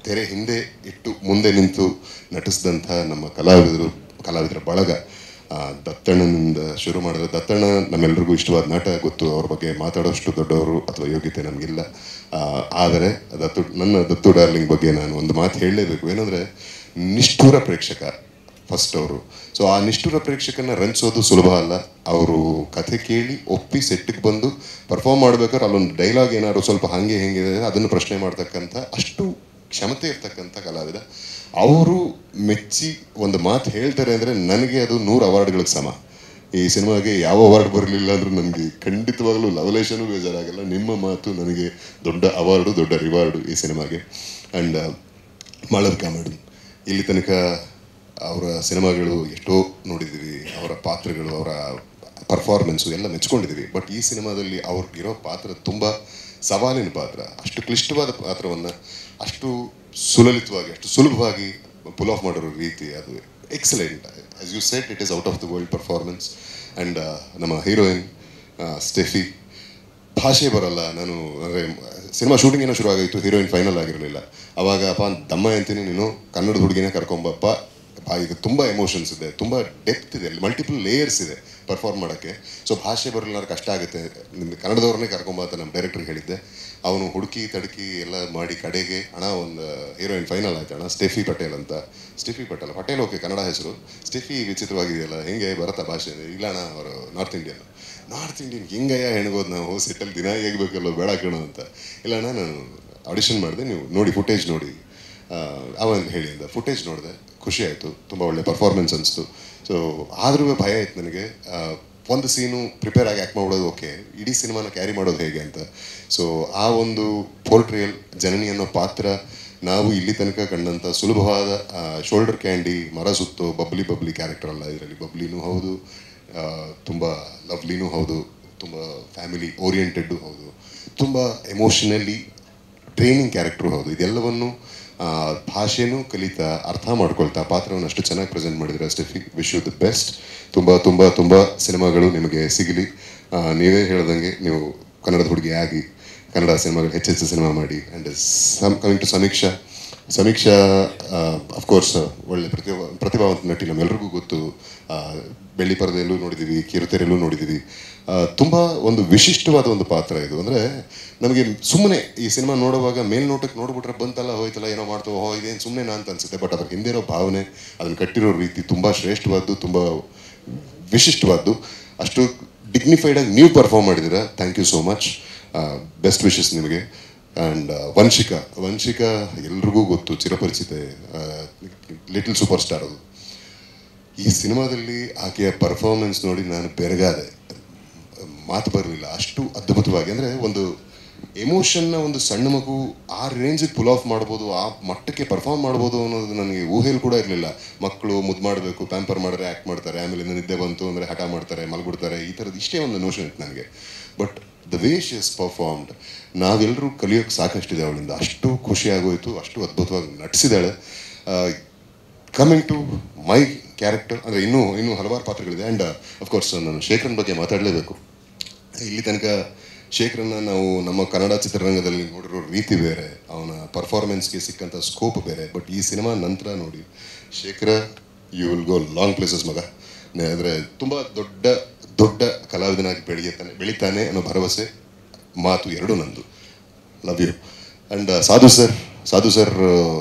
ತೆರೆ ಹಿಂದೆ ಇಟ್ಟು ಮುಂದೆ ನಿಂತು ನಟಿಸಿದಂಥ ನಮ್ಮ ಕಲಾವಿದರ ಬಳಗ. ದತ್ತಣ್ಣನಿಂದ ಶುರು ಮಾಡಿದ್ರೆ, ದತ್ತಣ್ಣ ನಮ್ಮೆಲ್ಲರಿಗೂ ಇಷ್ಟವಾದ ನಟ, ಗೊತ್ತು. ಅವ್ರ ಬಗ್ಗೆ ಮಾತಾಡೋಷ್ಟು ದೊಡ್ಡವರು ಅಥವಾ ಯೋಗ್ಯತೆ ನಮಗಿಲ್ಲ. ಆದರೆ ನನ್ನ ದತ್ತು ಡಾರ್ಲಿಂಗ್ ಬಗ್ಗೆ ನಾನು ಒಂದು ಮಾತು ಹೇಳಲೇಬೇಕು. ಏನಂದರೆ ನಿಷ್ಠುರ ಪ್ರೇಕ್ಷಕ ಫಸ್ಟ್ ಅವರು. ಸೊ ಆ ನಿಷ್ಠುರ ಪ್ರೇಕ್ಷಕನ ರಂಜಿಸೋದು ಸುಲಭ ಅಲ್ಲ. ಅವರು ಕಥೆ ಕೇಳಿ ಒಪ್ಪಿ ಸೆಟ್ಟಿಗೆ ಬಂದು ಪರ್ಫಾರ್ಮ್ ಮಾಡ್ಬೇಕಾದ್ರೆ ಅಲ್ಲೊಂದು ಡೈಲಾಗ್ ಏನಾದ್ರು ಸ್ವಲ್ಪ ಹಾಗೆ ಹೆಂಗಿದೆ ಅದನ್ನು ಪ್ರಶ್ನೆ ಮಾಡ್ತಕ್ಕಂಥ ಅಷ್ಟು ಕ್ಷಮತೆ ಇರ್ತಕ್ಕಂಥ ಕಲಾವಿದ. ಅವರು ಮೆಚ್ಚಿ ಒಂದು ಮಾತು ಹೇಳ್ತಾರೆ ಅಂದರೆ ನನಗೆ ಅದು 100 ಅವಾರ್ಡ್ಗಳಿಗೆ ಸಮ. ಈ ಸಿನಿಮಾಗೆ ಯಾವ ಅವಾರ್ಡ್ ಬರಲಿಲ್ಲ ಅಂದರೂ ನನಗೆ ಖಂಡಿತವಾಗಲೂ ಲವಲೇಶನೂ ಬೇಜಾರಾಗಲ್ಲ. ನಿಮ್ಮ ಮಾತು ನನಗೆ ದೊಡ್ಡ ಅವಾರ್ಡು, ದೊಡ್ಡ ರಿವಾರ್ಡು ಈ ಸಿನಿಮಾಗೆ. ಆ್ಯಂಡ್ ಮಾಳವಿಕಾ ಮೇಡಮ್, ಇಲ್ಲಿ ತನಕ ಅವರ ಸಿನಿಮಾಗಳು ಎಷ್ಟೋ ನೋಡಿದ್ದೀವಿ, ಅವರ ಪಾತ್ರಗಳು, ಅವರ ಪರ್ಫಾರ್ಮೆನ್ಸು ಎಲ್ಲ ಮೆಚ್ಕೊಂಡಿದ್ದೀವಿ. ಬಟ್ ಈ ಸಿನಿಮಾದಲ್ಲಿ ಅವ್ರಿಗಿರೋ ಪಾತ್ರ ತುಂಬ ಸವಾಲಿನ ಪಾತ್ರ. ಅಷ್ಟು ಕ್ಲಿಷ್ಟವಾದ ಪಾತ್ರವನ್ನು ಅಷ್ಟು ಸುಲಲಿತವಾಗಿ, ಅಷ್ಟು ಸುಲಭವಾಗಿ ಪುಲ್ ಆಫ್ ಮಾಡಿರೋ ರೀತಿ ಅದು excellent. As you said, it is out of the world performance. And ನಮ್ಮ ಹೀರೋಯಿನ್ ಸ್ಟೆಫಿ, ಭಾಷೆ ಬರೋಲ್ಲ. ನಾನು ಅಂದರೆ ಸಿನಿಮಾ ಶೂಟಿಂಗ್ ಏನೋ ಶುರು ಆಗಿತ್ತು, ಹೀರೋಯಿನ್ ಫೈನಲ್ ಆಗಿರಲಿಲ್ಲ. ಅವಾಗ ಅಪ್ಪ ದಮ್ಮ ಅಂತೀನಿ, ನೀನು ಕನ್ನಡದ ಹುಡುಗಿನೇ ಕರ್ಕೊಂಬಪ್ಪ, ಇದು ತುಂಬ ಎಮೋಷನ್ಸ್ ಇದೆ, ತುಂಬ ಡೆಪ್ತ್ ಇದೆ, ಮಲ್ಟಿಪಲ್ ಲೇಯರ್ಸ್ ಇದೆ ಪರ್ಫಾರ್ಮ್ ಮಾಡೋಕ್ಕೆ. ಸೊ ಭಾಷೆ ಬರಲಿಲ್ಲ ಕಷ್ಟ ಆಗುತ್ತೆ, ನಿಮ್ಗೆ ಕನ್ನಡದವ್ರನ್ನೇ ಕರ್ಕೊಂಬ ಅಂತ ನಮ್ಮ ಡೈರೆಕ್ಟ್ರಿಗೆ ಹೇಳಿದ್ದೆ. ಅವನು ಹುಡುಕಿ ತಡುಕಿ ಎಲ್ಲ ಮಾಡಿ ಕಡೆಗೆ ಒಂದು ಹೀರೋಯಿನ್ ಫೈನಲ್ ಆಯ್ತು ಅಣ್ಣ, ಸ್ಟೆಫಿ ಪಟೇಲ್ ಅಂತ. ಪಟೇಲ್ ಓಕೆ ಕನ್ನಡ ಹೆಸರು, ಸ್ಟೆಫಿ ವಿಚಿತ್ರವಾಗಿದೆಯಲ್ಲ, ಹೆಂಗೆ ಬರತ್ತಾ ಭಾಷೆ? ಇಲ್ಲ ಅಣ್ಣ, ಅವರು ನಾರ್ತ್ ಇಂಡಿಯನ್ ಹೆಂಗಯ್ಯ ಹೆಣ್ಗೋದು ನಾವು ಸೆಟ್ಟಲ್ಲಿ ದಿನ ಹೇಗಬೇಕಲ್ಲೋ ಬೇಡ ಕಣೋ ಅಂತ. ಇಲ್ಲ ಅಣ್ಣ, ನಾನು ಆಡಿಷನ್ ಮಾಡಿದೆ, ನೀವು ನೋಡಿ ಫುಟೇಜ್ ನೋಡಿ ಅವನು ಹೇಳಿದ ಫುಟೇಜ್ ನೋಡಿದೆ, ಖುಷಿ ಆಯಿತು, ತುಂಬ ಒಳ್ಳೆ ಪರ್ಫಾರ್ಮೆನ್ಸ್ ಅನಿಸ್ತು. ಸೊ ಆದರೂ ಭಯ ಆಯ್ತು ನನಗೆ, ಒಂದು ಸೀನು ಪ್ರಿಪೇರ್ ಆಗಿ ಆ್ಯಕ್ಟ್ ಮಾಡೋದು ಓಕೆ, ಇಡೀ ಸಿನಿಮಾನ ಕ್ಯಾರಿ ಮಾಡೋದು ಹೇಗೆ ಅಂತ. ಸೊ ಆ ಒಂದು ಪೋರ್ಟ್ರಿಯಲ್ ಜನನಿ ಅನ್ನೋ ಪಾತ್ರ ನಾವು ಇಲ್ಲಿ ತನಕ ಕಂಡಂಥ ಸುಲಭವಾದ ಶೋಲ್ಡರ್ ಕ್ಯಾಂಡಿ, ಮರ ಸುತ್ತು, ಬಬ್ಲಿ ಕ್ಯಾರೆಕ್ಟರ್ ಅಲ್ಲ. ಇದರಲ್ಲಿ ಬಬ್ಲಿನೂ ಹೌದು, ತುಂಬ ಲವ್ಲಿನೂ ಹೌದು, ತುಂಬ ಫ್ಯಾಮಿಲಿ ಓರಿಯೆಂಟೆಡ್ಡು ಹೌದು, ತುಂಬ ಎಮೋಷನಲಿ ಟ್ರೈನಿಂಗ್ ಕ್ಯಾರೆಕ್ಟ್ರು ಹೌದು. ಇದೆಲ್ಲವನ್ನು ಭಾಷೆನೂ ಕಲಿತಾ ಅರ್ಥ ಮಾಡ್ಕೊಳ್ತಾ ಪಾತ್ರವನ್ನು ಅಷ್ಟು ಚೆನ್ನಾಗಿ ಪ್ರೆಸೆಂಟ್ ಮಾಡಿದರೆ Steffi, wish you the best. ತುಂಬ ತುಂಬ ತುಂಬ ಸಿನಿಮಾಗಳು ನಿಮಗೆ ಸಿಗಲಿ. ನೀವೇ ಹೇಳ್ದಂಗೆ ನೀವು ಕನ್ನಡದ ಹುಡುಗಿ ಆಗಿ ಕನ್ನಡ ಸಿನಿಮಾಗಳು ಹೆಚ್ಚೆಚ್ಚು ಸಿನಿಮಾ ಮಾಡಿ. ಆ್ಯಂಡ್ ಕಮಿಂಗ್ ಟು ಸಮೀಕ್ಷಾ ಅಫ್ಕೋರ್ಸ್ ಒಳ್ಳೆ ಪ್ರತಿಭಾವಂತ ನಟಿ, ನಮ್ಮೆಲ್ರಿಗೂ ಗೊತ್ತು. ಬೆಳ್ಳಿ ಪರದೆಯಲ್ಲೂ ನೋಡಿದ್ದೀವಿ, ಕಿರುತೆರೆಯಲ್ಲೂ ನೋಡಿದ್ದೀವಿ. ತುಂಬ ಒಂದು ವಿಶಿಷ್ಟವಾದ ಒಂದು ಪಾತ್ರ ಇದು. ಅಂದರೆ ನಮಗೆ ಸುಮ್ಮನೆ ಈ ಸಿನಿಮಾ ನೋಡುವಾಗ ಮೇಲ್ನೋಟಕ್ಕೆ ನೋಡ್ಬಿಟ್ರೆ ಬಂತಲ್ಲ ಹೋಯ್ತಲ್ಲ ಏನೋ ಮಾಡ್ತೋ ಇದೇನು ಸುಮ್ಮನೆ ಅಂತ ಅನಿಸುತ್ತೆ. ಬಟ್ ಅದ್ರ ಹಿಂದೆ ಇರೋ ಭಾವನೆ, ಅದನ್ನು ಕಟ್ಟಿರೋ ರೀತಿ ತುಂಬ ಶ್ರೇಷ್ಠವಾದ್ದು, ತುಂಬ ವಿಶಿಷ್ಟವಾದ್ದು. ಅಷ್ಟು ಡಿಗ್ನಿಫೈಡಾಗಿ ನೀವು ಪರ್ಫಾರ್ಮ್ ಮಾಡಿದ್ದೀರಾ. Thank you so much. Best wishes ನಿಮಗೆ. ಆ್ಯಂಡ್ ವಂಶಿಕಾ ಎಲ್ರಿಗೂ ಗೊತ್ತು, ಚಿರಪರಿಚಿತೆ, ಲಿಟಲ್ ಸೂಪರ್ ಸ್ಟಾರ್. ಅದು ಈ ಸಿನಿಮಾದಲ್ಲಿ ಆಕೆಯ ಪರ್ಫಾರ್ಮೆನ್ಸ್ ನೋಡಿ ನಾನು ಬೆರಗಾದೆ, ಮಾತು ಬರಲಿಲ್ಲ. ಅಷ್ಟು ಅದ್ಭುತವಾಗಿ, ಅಂದರೆ ಒಂದು ಎಮೋಷನ್ನ ಒಂದು ಸಣ್ಣ ಮಗು ಆ ರೇಂಜಿಗೆ ಪುಲ್ ಆಫ್ ಮಾಡ್ಬೋದು, ಆ ಮಟ್ಟಕ್ಕೆ ಪರ್ಫಾರ್ಮ್ ಮಾಡ್ಬೋದು ಅನ್ನೋದು ನನಗೆ ಊಹೆಯಲ್ಲಿ ಕೂಡ ಇರಲಿಲ್ಲ. ಮಕ್ಕಳು ಮುದ್ದು ಮಾಡಬೇಕು, ಪ್ಯಾಂಪರ್ ಮಾಡಿದ್ರೆ ಆ್ಯಕ್ಟ್ ಮಾಡ್ತಾರೆ, ಆಮೇಲೆ ನಿದ್ದೆ ಬಂತು ಅಂದರೆ ಹಠ ಮಾಡ್ತಾರೆ, ಮಲಗ್ಬಿಡ್ತಾರೆ, ಈ ಥರದ್ದು ಇಷ್ಟೇ ಒಂದು ನೋಷನ್ ಇತ್ತು ನನಗೆ. But the way she is performed, ನಾವೆಲ್ಲರೂ ಕಲಿಯೋಕ್ಕೆ ಸಾಕಷ್ಟಿದೆ ಅವಳಿಂದ. ಅಷ್ಟು ಖುಷಿಯಾಗೋಯಿತು, ಅಷ್ಟು ಅದ್ಭುತವಾಗಿ ನಟಿಸಿದಾಳೆ. ಕಮಿಂಗ್ ಟು ಮೈ ಕ್ಯಾರೆಕ್ಟರ್, ಅಂದರೆ ಇನ್ನೂ ಹಲವಾರು ಪಾತ್ರಗಳಿದೆ. ಆ್ಯಂಡ್ ಅಫ್ಕೋರ್ಸ್ ನಾನು ಶೇಖರನ್ ಬಗ್ಗೆ ಮಾತಾಡಲೇಬೇಕು. ಇಲ್ಲಿ ತನಕ ಶೇಖರನ್ನ ನಾವು ನಮ್ಮ ಕನ್ನಡ ಚಿತ್ರರಂಗದಲ್ಲಿ ನೋಡಿರೋ ರೀತಿ ಬೇರೆ, ಅವನ ಪರ್ಫಾರ್ಮೆನ್ಸ್ಗೆ ಸಿಕ್ಕಂಥ ಸ್ಕೋಪ್ ಬೇರೆ. ಬಟ್ ಈ ಸಿನಿಮಾ ನಂತರ ನೋಡಿ, Shekhara you will go long places ಮಗ. ಅಂದರೆ ತುಂಬ ದೊಡ್ಡ ಕಲಾವಿದನಾಗಿ ಬೆಳೀತಾನೆ ಅನ್ನೋ ಭರವಸೆ, ಮಾತು ಎರಡೂ ನಂದು. Love you. And Sadhu sir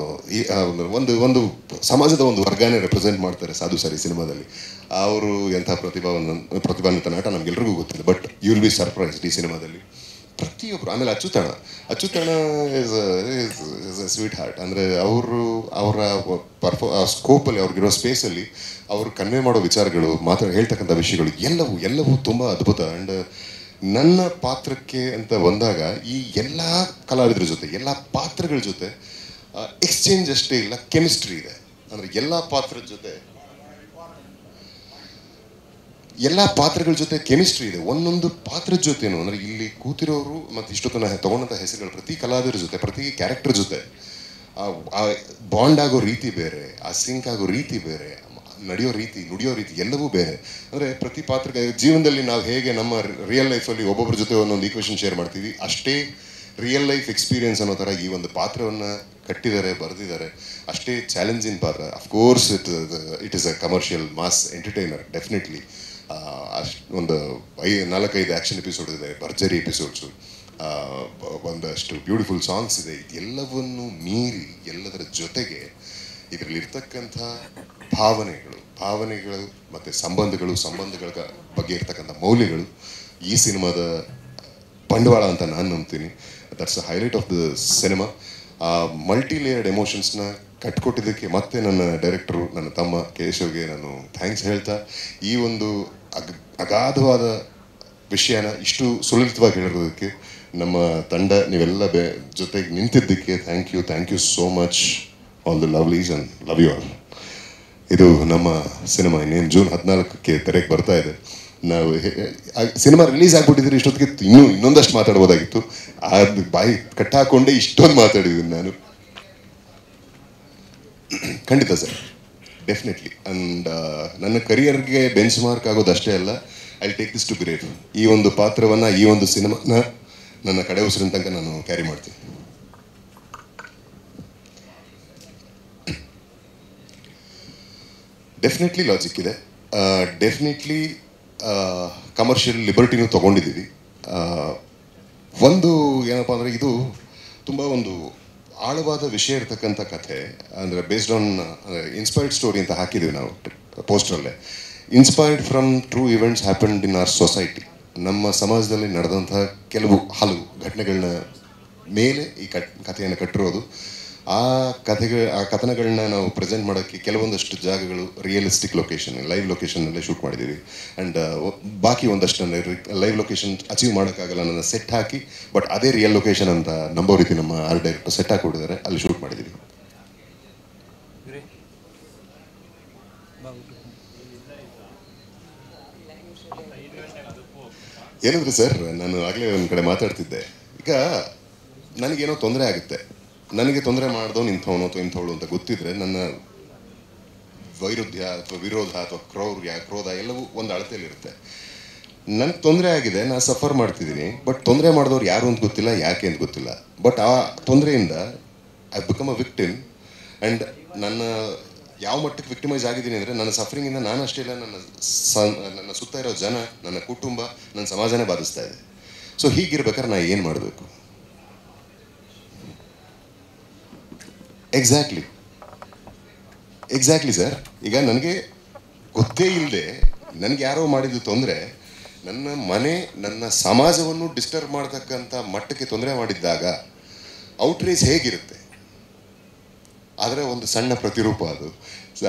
ಒಂದು ಸಮಾಜದ ಒಂದು ವರ್ಗನೇ ರೆಪ್ರೆಸೆಂಟ್ ಮಾಡ್ತಾರೆ ಸಾಧು ಸರ್ ಈ ಸಿನಿಮಾದಲ್ಲಿ. ಅವರು ಎಂಥ ಪ್ರತಿಭಾನ್ವಿತ ನಟ ನಮಗೆಲ್ರಿಗೂ ಗೊತ್ತಿಲ್ಲ. But you will be surprised ಈ ಸಿನಿಮಾದಲ್ಲಿ ಪ್ರತಿಯೊಬ್ಬರು. ಆಮೇಲೆ ಅಚ್ಯುತಣ್ಣ ಇಸ್ ಎ ಸ್ವೀಟ್ ಹಾರ್ಟ್. ಅಂದರೆ ಅವರ ಸ್ಕೋಪಲ್ಲಿ, ಅವ್ರಿಗಿರೋ ಸ್ಪೇಸಲ್ಲಿ ಅವರು ಕನ್ವೆ ಮಾಡೋ ವಿಚಾರಗಳು, ಹೇಳ್ತಕ್ಕಂಥ ವಿಷಯಗಳು ಎಲ್ಲವೂ ತುಂಬ ಅದ್ಭುತ. ಆ್ಯಂಡ್ ನನ್ನ ಪಾತ್ರಕ್ಕೆ ಅಂತ ಬಂದಾಗ ಈ ಎಲ್ಲ ಕಲಾವಿದರ ಜೊತೆ, ಎಲ್ಲ ಪಾತ್ರಗಳ ಜೊತೆ ಎಕ್ಸ್ಚೇಂಜ್ ಅಷ್ಟೇ ಇಲ್ಲ, ಕೆಮಿಸ್ಟ್ರಿ ಇದೆ. ಅಂದರೆ ಎಲ್ಲ ಪಾತ್ರಗಳ ಜೊತೆ ಕೆಮಿಸ್ಟ್ರಿ ಇದೆ. ಒಂದೊಂದು ಪಾತ್ರದ ಜೊತೆನೂ, ಅಂದರೆ ಇಲ್ಲಿ ಕೂತಿರೋರು ಮತ್ತು ಇಷ್ಟೊತ್ತನ ತಗೊಂಡಂಥ ಹೆಸರುಗಳು, ಪ್ರತಿ ಕಲಾವಿದರ ಜೊತೆ, ಪ್ರತಿ ಕ್ಯಾರೆಕ್ಟರ್ ಜೊತೆ ಆ ಬಾಂಡ್ ಆಗೋ ರೀತಿ ಬೇರೆ, ಆ ಸಿಂಕ್ ಆಗೋ ರೀತಿ ಬೇರೆ, ನುಡಿಯೋ ರೀತಿ ಎಲ್ಲವೂ ಬೇರೆ. ಅಂದರೆ ಪ್ರತಿ ಪಾತ್ರಕ್ಕೆ ಜೀವನದಲ್ಲಿ ನಾವು ಹೇಗೆ ನಮ್ಮ ರಿಯಲ್ ಲೈಫಲ್ಲಿ ಒಬ್ಬೊಬ್ಬರ ಜೊತೆ ಒಂದೊಂದು ಈಕ್ವೇಷನ್ ಶೇರ್ ಮಾಡ್ತೀವಿ, ಅಷ್ಟೇ ರಿಯಲ್ ಲೈಫ್ ಎಕ್ಸ್ಪೀರಿಯನ್ಸ್ ಅನ್ನೋ ಥರ ಈ ಒಂದು ಪಾತ್ರವನ್ನು ಕಟ್ಟಿದ್ದಾರೆ, ಬರೆದಿದ್ದಾರೆ. ಅಷ್ಟೇ ಚಾಲೆಂಜಿಂಗ್ ಪಾತ್ರ. Of course it is a commercial mass entertainer definitely. ಒಂದು 4-5 ಆ್ಯಕ್ಷನ್ ಎಪಿಸೋಡ್ ಇದೆ, ಭರ್ಜರಿ ಎಪಿಸೋಡ್ಸು, ಒಂದಷ್ಟು ಬ್ಯೂಟಿಫುಲ್ ಸಾಂಗ್ಸ್ ಇದೆ. ಇದೆಲ್ಲವನ್ನು ಮೀರಿ ಎಲ್ಲದರ ಜೊತೆಗೆ ಇದರಲ್ಲಿರ್ತಕ್ಕಂಥ ಭಾವನೆಗಳು ಮತ್ತು ಸಂಬಂಧಗಳ ಬಗ್ಗೆ ಇರ್ತಕ್ಕಂಥ ಮೌಲ್ಯಗಳು ಈ ಸಿನಿಮಾದ ಬಂಡವಾಳ ಅಂತ ನಾನು ನಂಬ್ತೀನಿ. That's a highlight of the cinema. ಆ ಮಲ್ಟಿ ಲೇಯರ್ಡ್ ಎಮೋಷನ್ಸ್ನ ಕಟ್ಕೊಟ್ಟಿದ್ದಕ್ಕೆ ಮತ್ತೆ ನನ್ನ ಡೈರೆಕ್ಟರು, ನನ್ನ ತಮ್ಮ ಕೇಶವ್ಗೆ ನಾನು ಥ್ಯಾಂಕ್ಸ್ ಹೇಳ್ತಾ, ಈ ಒಂದು ಅಗಾಧವಾದ ವಿಷಯನ ಇಷ್ಟು ಸುಲಲಿತವಾಗಿ ಹೇಳಿರೋದಕ್ಕೆ, ನಮ್ಮ ತಂಡ ನೀವೆಲ್ಲ ಜೊತೆಗೆ ನಿಂತಿದ್ದಕ್ಕೆ thank you so much. All the lovelies and love you all. ಇದು ನಮ್ಮ ಸಿನಿಮಾ ಇನ್ನೇನು ಜೂನ್ 14ಕ್ಕೆ ತೆರೆಗೆ ಬರ್ತಾ ಇದೆ. ನಾವು ಸಿನಿಮಾ ರಿಲೀಸ್ ಆಗಿಬಿಟ್ಟಿದ್ರೆ ಇಷ್ಟೊತ್ತಿಗೆ ಇನ್ನೊಂದಷ್ಟು ಮಾತಾಡ್ಬೋದಾಗಿತ್ತು. ಅದು ಬಾಯಿ ಕಟ್ಟಾಕೊಂಡೇ ಇಷ್ಟೊಂದು ಮಾತಾಡಿದ್ದೀನಿ ನಾನು. ಖಂಡಿತ ಸರ್, ಡೆಫಿನೆಟ್ಲಿ. ಆ್ಯಂಡ್ ನನ್ನ ಕರಿಯರ್ಗೆ ಬೆಂಚ್ ಮಾರ್ಕ್ ಆಗೋದು ಅಷ್ಟೇ ಅಲ್ಲ, I take this to great. ಈ ಒಂದು ಪಾತ್ರವನ್ನು, ಈ ಒಂದು ಸಿನಿಮಾನ ನನ್ನ ಕಡೆ ಉಸಿರಿನ ತನಕ ನಾನು ಕ್ಯಾರಿ ಮಾಡ್ತೀನಿ. ಡೆಫಿನೆಟ್ಲಿ ಲಾಜಿಕ್ ಇದೆ, ಡೆಫಿನೆಟ್ಲಿ ಕಮರ್ಷಿಯಲ್ ಲಿಬರ್ಟಿನೂ ತೊಗೊಂಡಿದ್ದೀವಿ. ಒಂದು ಏನಪ್ಪ ಅಂದರೆ, ಇದು ತುಂಬ ಒಂದು ಆಳವಾದ ವಿಷಯ ಇರ್ತಕ್ಕಂಥ ಕಥೆ. ಅಂದರೆ ಬೇಸ್ಡ್ ಆನ್ ಇನ್ಸ್ಪೈರ್ಡ್ ಸ್ಟೋರಿ ಅಂತ ಹಾಕಿದ್ದೀವಿ ನಾವು ಪೋಸ್ಟರಲ್ಲೇ. Inspired from true events happened in our society. ನಮ್ಮ ಸಮಾಜದಲ್ಲಿ ನಡೆದಂಥ ಹಲವು ಘಟನೆಗಳನ್ನ ಮೇಲೆ ಈ ಕಥೆಯನ್ನು ಕಟ್ಟಿರೋದು. ಆ ಆ ಕಥನಗಳನ್ನ ನಾವು ಪ್ರೆಸೆಂಟ್ ಮಾಡೋಕ್ಕೆ ಕೆಲವೊಂದಷ್ಟು ಜಾಗಗಳು ರಿಯಲಿಸ್ಟಿಕ್ ಲೊಕೇಶನ್, ಲೈವ್ ಲೊಕೇಶನ್ನಲ್ಲೇ ಶೂಟ್ ಮಾಡಿದ್ದೀವಿ. ಆ್ಯಂಡ್ ಬಾಕಿ ಒಂದಷ್ಟು ಲೈವ್ ಲೊಕೇಶನ್ ಅಚೀವ್ ಮಾಡೋಕ್ಕಾಗಲ್ಲ, ನನ್ನ ಸೆಟ್ ಹಾಕಿ ಬಟ್ ಅದೇ ರಿಯಲ್ ಲೊಕೇಶನ್ ಅಂತ ನಂಬೋ ರೀತಿ ನಮ್ಮ ಆರ್ಟ್ ಡೈರೆಕ್ಟರ್ ಸೆಟ್ ಹಾಕಿಬಿಟ್ಟಿದ್ದಾರೆ, ಅಲ್ಲಿ ಶೂಟ್ ಮಾಡಿದ್ದೀವಿ. ಏನಂದ್ರೆ ಸರ್, ನಾನು ಆಗಲೇ ಒಂದು ಕಡೆ ಮಾತಾಡ್ತಿದ್ದೆ, ಈಗ ನನಗೇನೋ ತೊಂದರೆ ಆಗುತ್ತೆ, ನನಗೆ ತೊಂದರೆ ಮಾಡಿದವನು ಇಂಥವನು ಅಥವಾ ಇಂಥವಳು ಅಂತ ಗೊತ್ತಿದ್ರೆ ನನ್ನ ವೈರುಧ್ಯ ಅಥವಾ ವಿರೋಧ ಅಥವಾ ಕ್ರೋಧ ಎಲ್ಲವೂ ಒಂದು ಅಳತೆಯಲ್ಲಿರುತ್ತೆ. ನನಗೆ ತೊಂದರೆ ಆಗಿದೆ, ನಾನು ಸಫರ್ ಮಾಡ್ತಿದ್ದೀನಿ, ಬಟ್ ತೊಂದರೆ ಮಾಡಿದವ್ರು ಯಾರು ಅಂತ ಗೊತ್ತಿಲ್ಲ, ಯಾಕೆ ಅಂತ ಗೊತ್ತಿಲ್ಲ. ಬಟ್ ಆ ತೊಂದರೆಯಿಂದ I become a victim. And ನನ್ನ ಯಾವ ಮಟ್ಟಕ್ಕೆ ವಿಕ್ಟಿಮೈಸ್ ಆಗಿದ್ದೀನಿ ಅಂದರೆ, ನನ್ನ ಸಫರಿಂಗಿಂದ ನಾನು ಅಷ್ಟೇ ಇಲ್ಲ, ನನ್ನ ಸುತ್ತ ಇರೋ ಜನ, ನನ್ನ ಕುಟುಂಬ, ನನ್ನ ಸಮಾಜನೇ ಬಾಧಿಸ್ತಾ ಇದೆ. ಸೊ ಹೀಗಿರ್ಬೇಕಾದ್ರೆ ನಾನು ಏನು ಮಾಡಬೇಕು? Exactly sir. ಈಗ ನನಗೆ ಗೊತ್ತೇ ಇಲ್ಲದೆ ನನಗೆ ಯಾರೋ ಮಾಡಿದ್ದು ತೊಂದರೆ ನನ್ನ ಮನೆ, ನನ್ನ ಸಮಾಜವನ್ನು ಡಿಸ್ಟರ್ಬ್ ಮಾಡ್ತಕ್ಕಂಥ ಮಟ್ಟಕ್ಕೆ ತೊಂದರೆ ಮಾಡಿದ್ದಾಗ ಔಟ್ರೇಜ್ ಹೇಗಿರುತ್ತೆ? ಆದರೆ ಒಂದು ಸಣ್ಣ ಪ್ರತಿರೂಪ ಅದು.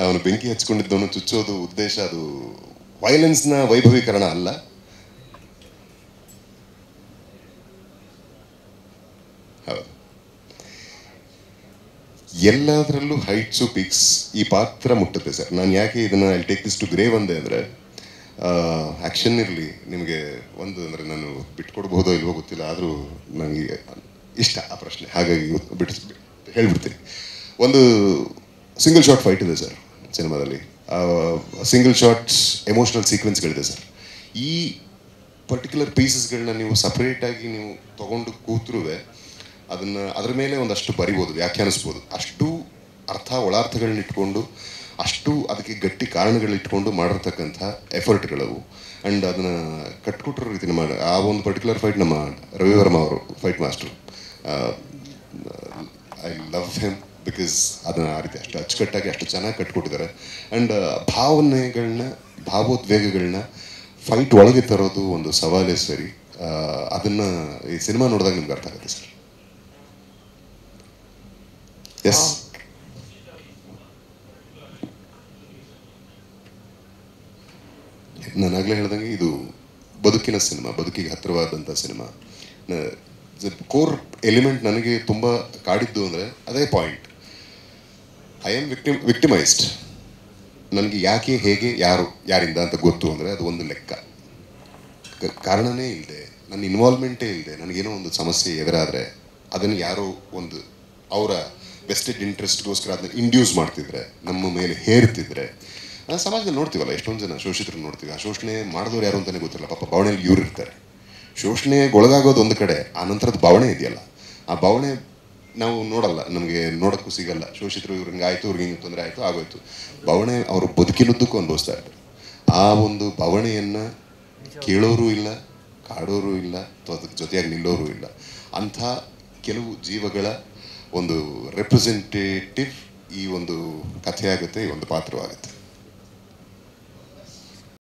ಅವನು ಬೆಂಕಿ ಹಚ್ಕೊಂಡಿದ್ದವನು ಚುಚ್ಚೋದು ಉದ್ದೇಶ, ಅದು ವೈಲೆನ್ಸ್ನ ವೈಭವೀಕರಣ ಅಲ್ಲ. ಹೌದು, ಎಲ್ಲದರಲ್ಲೂ ಹೈಟ್ಸು ಪಿಕ್ಸ್ ಈ ಪಾತ್ರ ಮುಟ್ಟುತ್ತೆ ಸರ್. ನಾನು ಯಾಕೆ ಇದನ್ನು I take this to grave ಅಂದೆ ಅಂದರೆ, ಆ್ಯಕ್ಷನ್ ಇರಲಿ ನಿಮಗೆ ಒಂದು ಅಂದರೆ, ನಾನು ಬಿಟ್ಕೊಡ್ಬೋದೋ ಇಲ್ವೋ ಗೊತ್ತಿಲ್ಲ, ಆದರೂ ನನಗೆ ಇಷ್ಟ ಆ ಪ್ರಶ್ನೆ, ಹಾಗಾಗಿ ಹೇಳ್ಬಿಡ್ತೀನಿ. ಒಂದು ಸಿಂಗಲ್ ಶಾಟ್ ಫೈಟ್ ಇದೆ ಸರ್ ಸಿನಿಮಾದಲ್ಲಿ, ಸಿಂಗಲ್ ಶಾಟ್ಸ್ ಎಮೋಷ್ನಲ್ ಸೀಕ್ವೆನ್ಸ್ಗಳಿದೆ ಸರ್. ಈ ಪರ್ಟಿಕ್ಯುಲರ್ ಪೀಸಸ್ಗಳನ್ನ ನೀವು ಸಪ್ರೇಟಾಗಿ ನೀವು ತೊಗೊಂಡು ಕೂತ್ರುವೆ ಅದನ್ನು ಅದರ ಮೇಲೆ ಒಂದಷ್ಟು ಬರಿಬೋದು, ವ್ಯಾಖ್ಯಾನಿಸ್ಬೋದು. ಅಷ್ಟು ಒಳಾರ್ಥಗಳನ್ನ ಇಟ್ಕೊಂಡು, ಅಷ್ಟು ಅದಕ್ಕೆ ಗಟ್ಟಿ ಕಾರಣಗಳಿಟ್ಕೊಂಡು ಮಾಡಿರ್ತಕ್ಕಂಥ ಎಫರ್ಟ್ಗಳವು. ಆ್ಯಂಡ್ ಅದನ್ನು ಕಟ್ಕೊಟ್ಟಿರೋ ರೀತಿ ಆ ಒಂದು ಪರ್ಟಿಕ್ಯುಲರ್ ಫೈಟ್ ನಮ್ಮ ರವಿ ವರ್ಮ ಅವರು fight master, I love him because ಅದನ್ನು ಆ ರೀತಿ ಅಷ್ಟು ಅಚ್ಚುಕಟ್ಟಾಗಿ ಅಷ್ಟು ಚೆನ್ನಾಗಿ ಕಟ್ಕೊಟ್ಟಿದ್ದಾರೆ. ಆ್ಯಂಡ್ ಭಾವೋದ್ವೇಗಗಳನ್ನ ಫೈಟ್ ಒಳಗೆ ತರೋದು ಒಂದು ಸವಾಲೇ ಸರಿ. ಅದನ್ನು ಈ ಸಿನಿಮಾ ನೋಡಿದಾಗ ನಿಮ್ಗೆ ಅರ್ಥ ಆಗುತ್ತೆ ಸರ್. ಎಸ್, ನಾನು ಆಗಲೇ ಹೇಳ್ದಂಗೆ ಇದು ಬದುಕಿನ ಸಿನಿಮಾ, ಬದುಕಿಗೆ ಹತ್ತಿರವಾದಂಥ ಸಿನಿಮಾ. ಕೋರ್ ಎಲಿಮೆಂಟ್ ನನಗೆ ತುಂಬ ಕಾಡಿದ್ದು ಅಂದರೆ ಅದೇ ಪಾಯಿಂಟ್. I am ವಿಕ್ಟಿಮೈಸ್ಡ್. ನನಗೆ ಯಾಕೆ, ಹೇಗೆ, ಯಾರಿಂದ ಅಂತ ಗೊತ್ತು ಅಂದರೆ ಅದು ಒಂದು ಲೆಕ್ಕ. ಕಾರಣನೇ ಇಲ್ಲದೆ, ನನ್ನ ಇನ್ವಾಲ್ವ್ಮೆಂಟೇ ಇಲ್ಲದೆ ನನಗೇನೋ ಒಂದು ಸಮಸ್ಯೆ ಎದುರಾದರೆ ಅದನ್ನು ಯಾರೋ ಒಂದು ಅವರ ವೆಸ್ಟೆಡ್ ಇಂಟ್ರೆಸ್ಟ್ಗೋಸ್ಕರ ಅದನ್ನ ಇಂಡ್ಯೂಸ್ ಮಾಡ್ತಿದ್ರೆ, ನಮ್ಮ ಮೇಲೆ ಹೇರ್ತಿದ್ರೆ, ಸಮಾಜದಲ್ಲಿ ನೋಡ್ತೀವಲ್ಲ ಎಷ್ಟೊಂದು ಜನ ಶೋಷಿತರು ನೋಡ್ತೀವಿ. ಆ ಶೋಷಣೆ ಮಾಡಿದವ್ರು ಯಾರು ಅಂತಲೇ ಗೊತ್ತಿಲ್ಲ, ಪಾಪ ಭಾವನೆಯಲ್ಲಿ ಇವ್ರು ಇರ್ತಾರೆ. ಶೋಷಣೆಗೊಳಗಾಗೋದು ಒಂದು ಕಡೆ, ಆ ನಂತರದ ಭಾವನೆ ಇದೆಯಲ್ಲ, ಆ ಭಾವನೆ ನಾವು ನೋಡಲ್ಲ, ನಮಗೆ ನೋಡೋಕ್ಕೂ ಸಿಗಲ್ಲ. ಶೋಷಿತರು ಇವ್ರಿಗೆ ಆಯಿತು, ಇವ್ರಿಗೆ ಹಿಂಗೆ ತೊಂದರೆ ಆಯಿತು, ಆಗೋಯ್ತು. ಭಾವನೆ ಅವರು ಬದುಕಿನುದ್ದಕ್ಕೂ ಅನುಭವಿಸ್ತಾ ಇರ್ತಾರೆ. ಆ ಒಂದು ಭಾವನೆಯನ್ನು ಕೇಳೋರು ಇಲ್ಲ, ಕಾಡೋರು ಇಲ್ಲ, ಅಥವಾ ಅದಕ್ಕೆ ಜೊತೆಯಾಗಿ ನಿಲ್ಲೋರು ಇಲ್ಲ. ಅಂಥ ಕೆಲವು ಜೀವಗಳ ಒಂದು ರೆಪ್ರೆಸೆಂಟೇಟಿವ್ ಈ ಒಂದು ಕಥೆ ಆಗುತ್ತೆ, ಈ ಒಂದು ಪಾತ್ರವಾಗುತ್ತೆ.